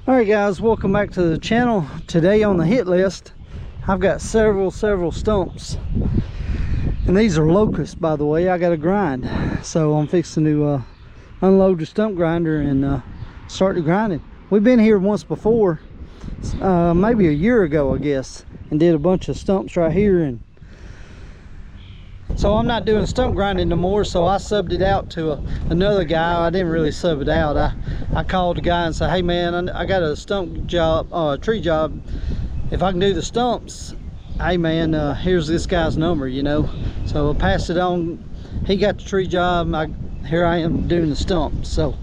Alright guys, welcome back to the channel. Today on the hit list I've got several stumps, and these are Locust, by the way. I got a grind, so I'm fixing to unload the stump grinder and start the grinding. We've been here once before, maybe a year ago I guess, and did a bunch of stumps right here, and so I'm not doing stump grinding no more, so I subbed it out to another guy. I didn't really sub it out. I called the guy and said, hey man, I got a stump job, tree job. If I can do the stumps, hey man, here's this guy's number, you know. So I passed it on. He got the tree job. Here I am doing the stumps. So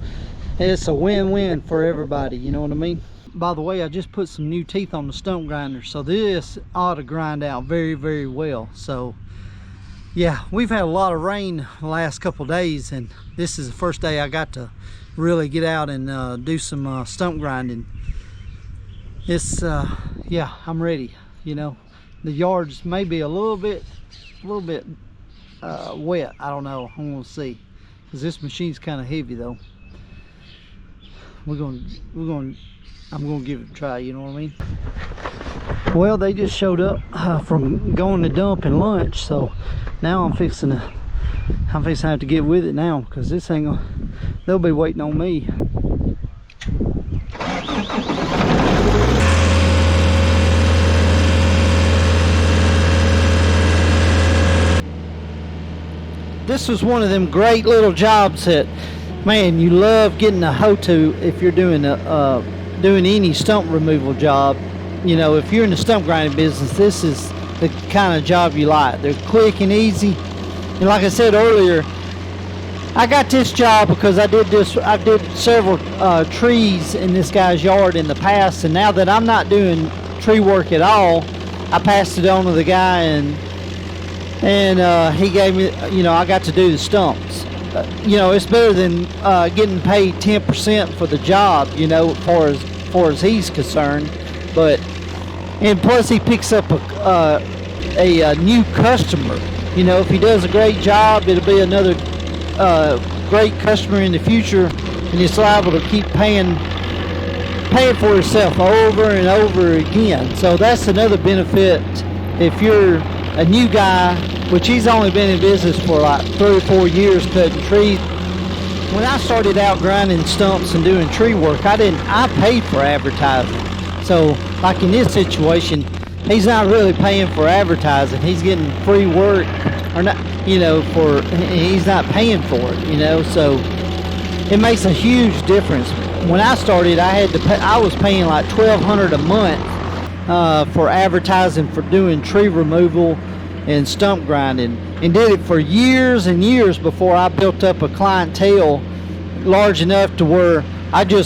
it's a win-win for everybody, you know what I mean? By the way, I just put some new teeth on the stump grinder, so this ought to grind out very well. So yeah, we've had a lot of rain the last couple days, and this is the first day I got to really get out and do some stump grinding. It's yeah, I'm ready. You know, the yard's maybe a little bit wet. I don't know. I'm gonna see, because this machine's kind of heavy though. I'm gonna give it a try, you know what I mean? Well, they just showed up from going to dump and lunch, so now I'm fixing to have to get with it now, because this ain't gonna, they'll be waiting on me. This was one of them great little jobs that, man, you love getting a hoe to if you're doing any stump removal job. You know, if you're in the stump grinding business, this is the kind of job you like. They're quick and easy. And like I said earlier, I got this job because I did several trees in this guy's yard in the past, and now that I'm not doing tree work at all, I passed it on to the guy, and he gave me, you know, I got to do the stumps. You know, it's better than getting paid 10% for the job, you know, as far as he's concerned. And plus he picks up a new customer. You know, if he does a great job, it'll be another great customer in the future, and it's liable to keep paying for itself over and over again. So that's another benefit if you're a new guy, which he's only been in business for like 3 or 4 years cutting trees. When I started out grinding stumps and doing tree work, I paid for advertising. So like in this situation, he's not really paying for advertising. He's getting free work, or not, you know, he's not paying for it, you know. So it makes a huge difference. When I started, I was paying like $1,200 a month for advertising for doing tree removal and stump grinding, and did it for years and years before I built up a clientele large enough to where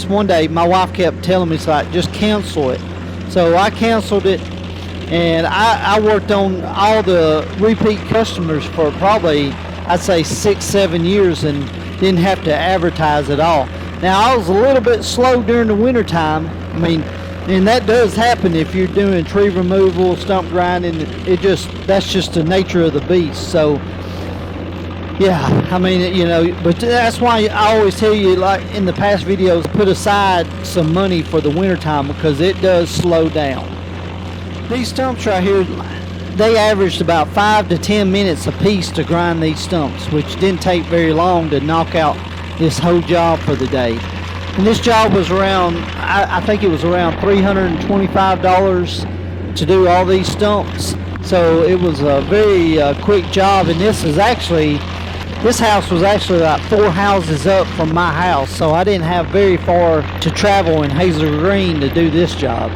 one day my wife kept telling me, it's like, just cancel it. So I canceled it, and I worked on all the repeat customers for probably, I'd say 6-7 years, and didn't have to advertise at all. Now I was a little bit slow during the winter time. I mean, and that does happen if you're doing tree removal, stump grinding. That's just the nature of the beast. So yeah, I mean, you know, but that's why I always tell you, like in the past videos, put aside some money for the winter time, because it does slow down. These stumps right here, they averaged about 5 to 10 minutes a piece to grind these stumps, which didn't take very long to knock out this whole job for the day. And this job was around, I think it was around $325 to do all these stumps. So it was a very quick job, and this house was actually like 4 houses up from my house, so I didn't have very far to travel in Hazel Green to do this job.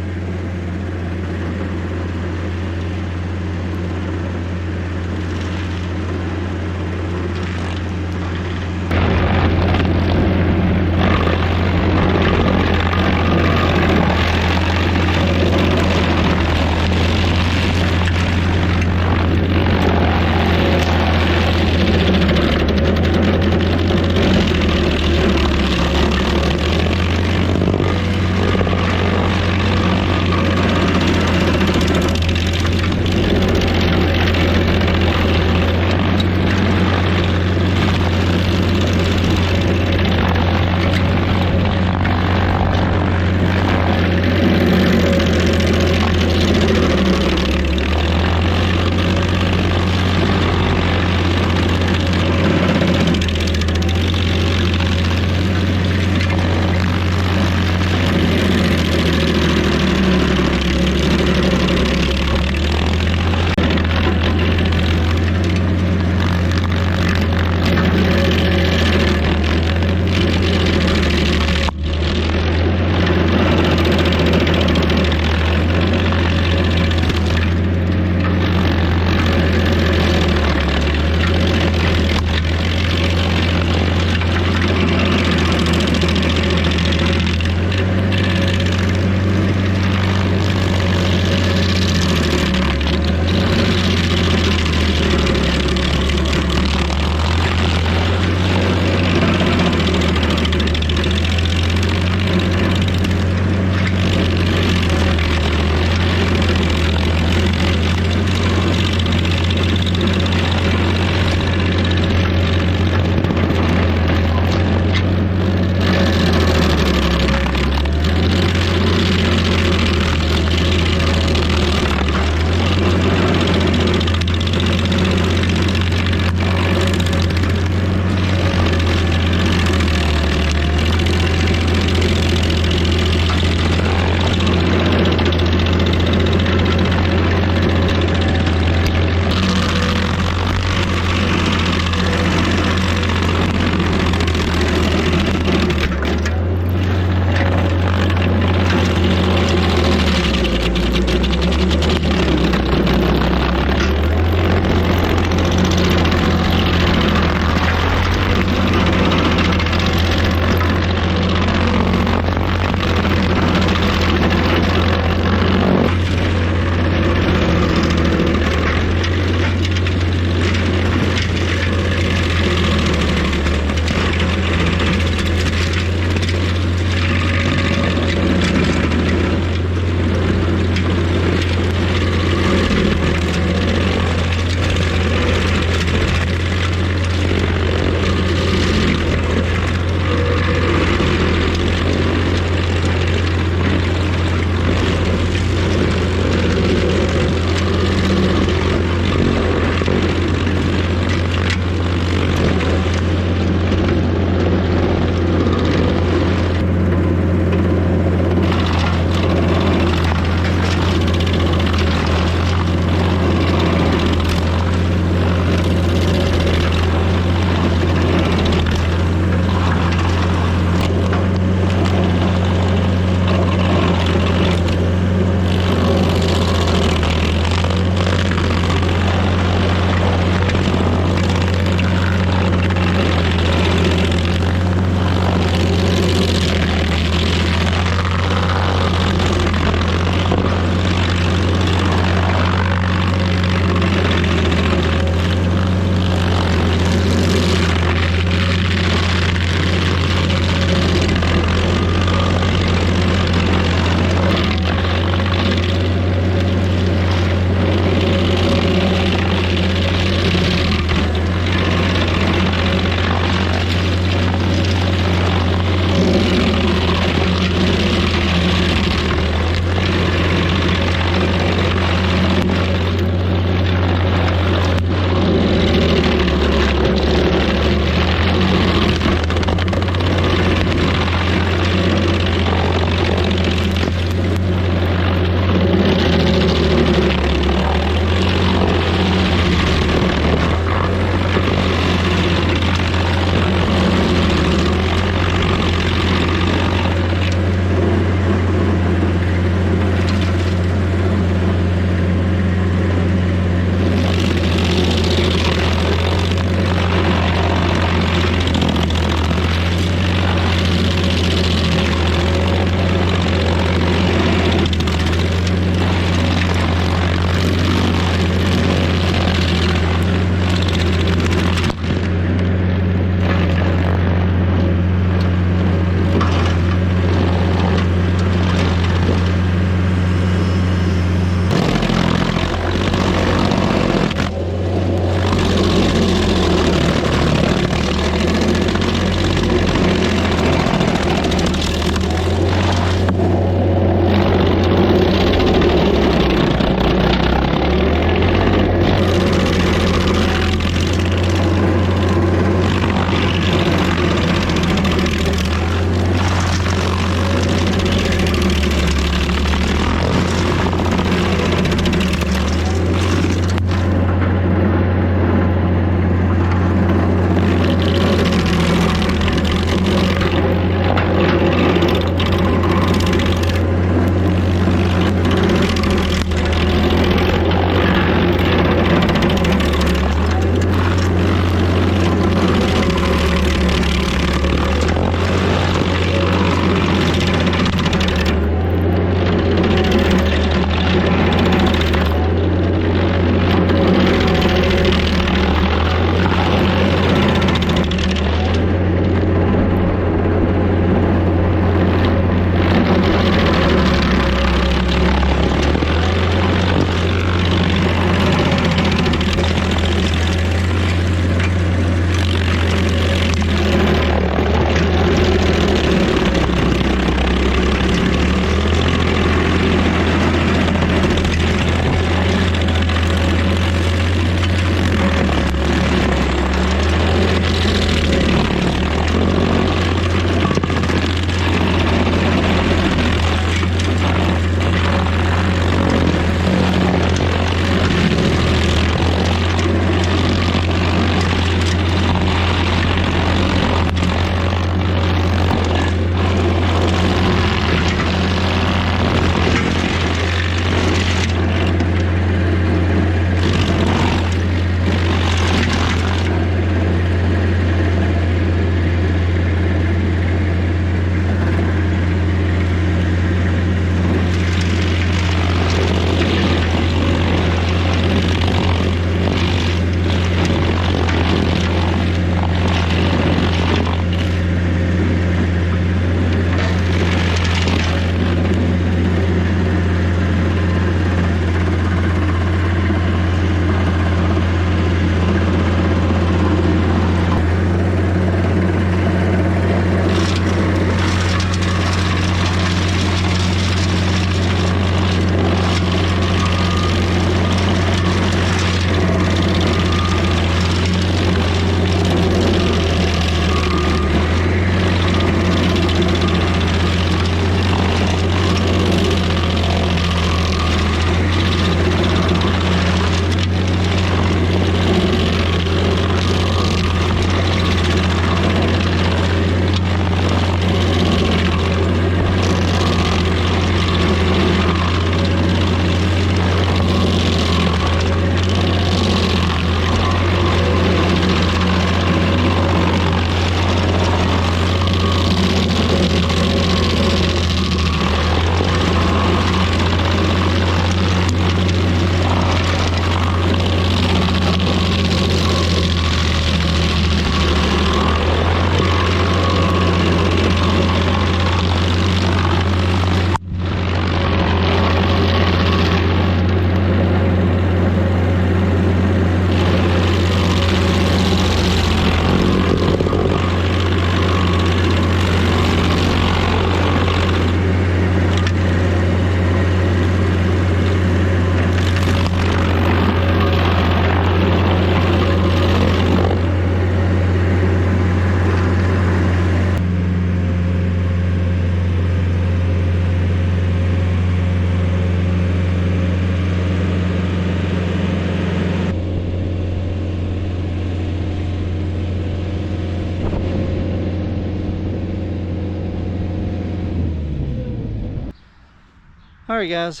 Alright guys,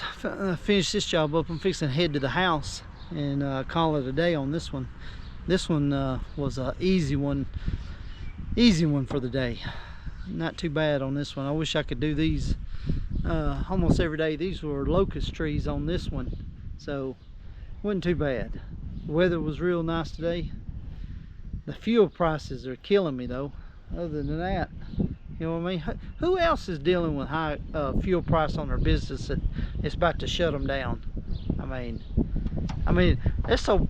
finish this job up. I'm fixing to head to the house and call it a day on this one. This one was an easy one for the day. Not too bad on this one. I wish I could do these almost every day. These were locust trees on this one, so wasn't too bad. The weather was real nice today. The fuel prices are killing me though. Other than that, you know what I mean? Who else is dealing with high fuel price on their business that it's about to shut them down? I mean, it's so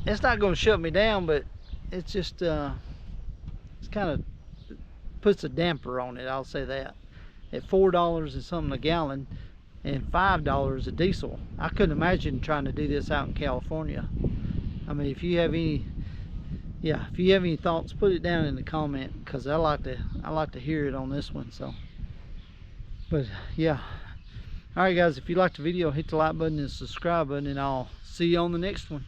it's not going to shut me down, but it's just it's kind of puts a damper on it. I'll say that. At $4 and something a gallon and $5 a diesel, I couldn't imagine trying to do this out in California. I mean, if you have any thoughts, put it down in the comment, because I like to hear it on this one. So, but yeah, all right guys, if you liked the video, hit the like button and subscribe button, and I'll see you on the next one.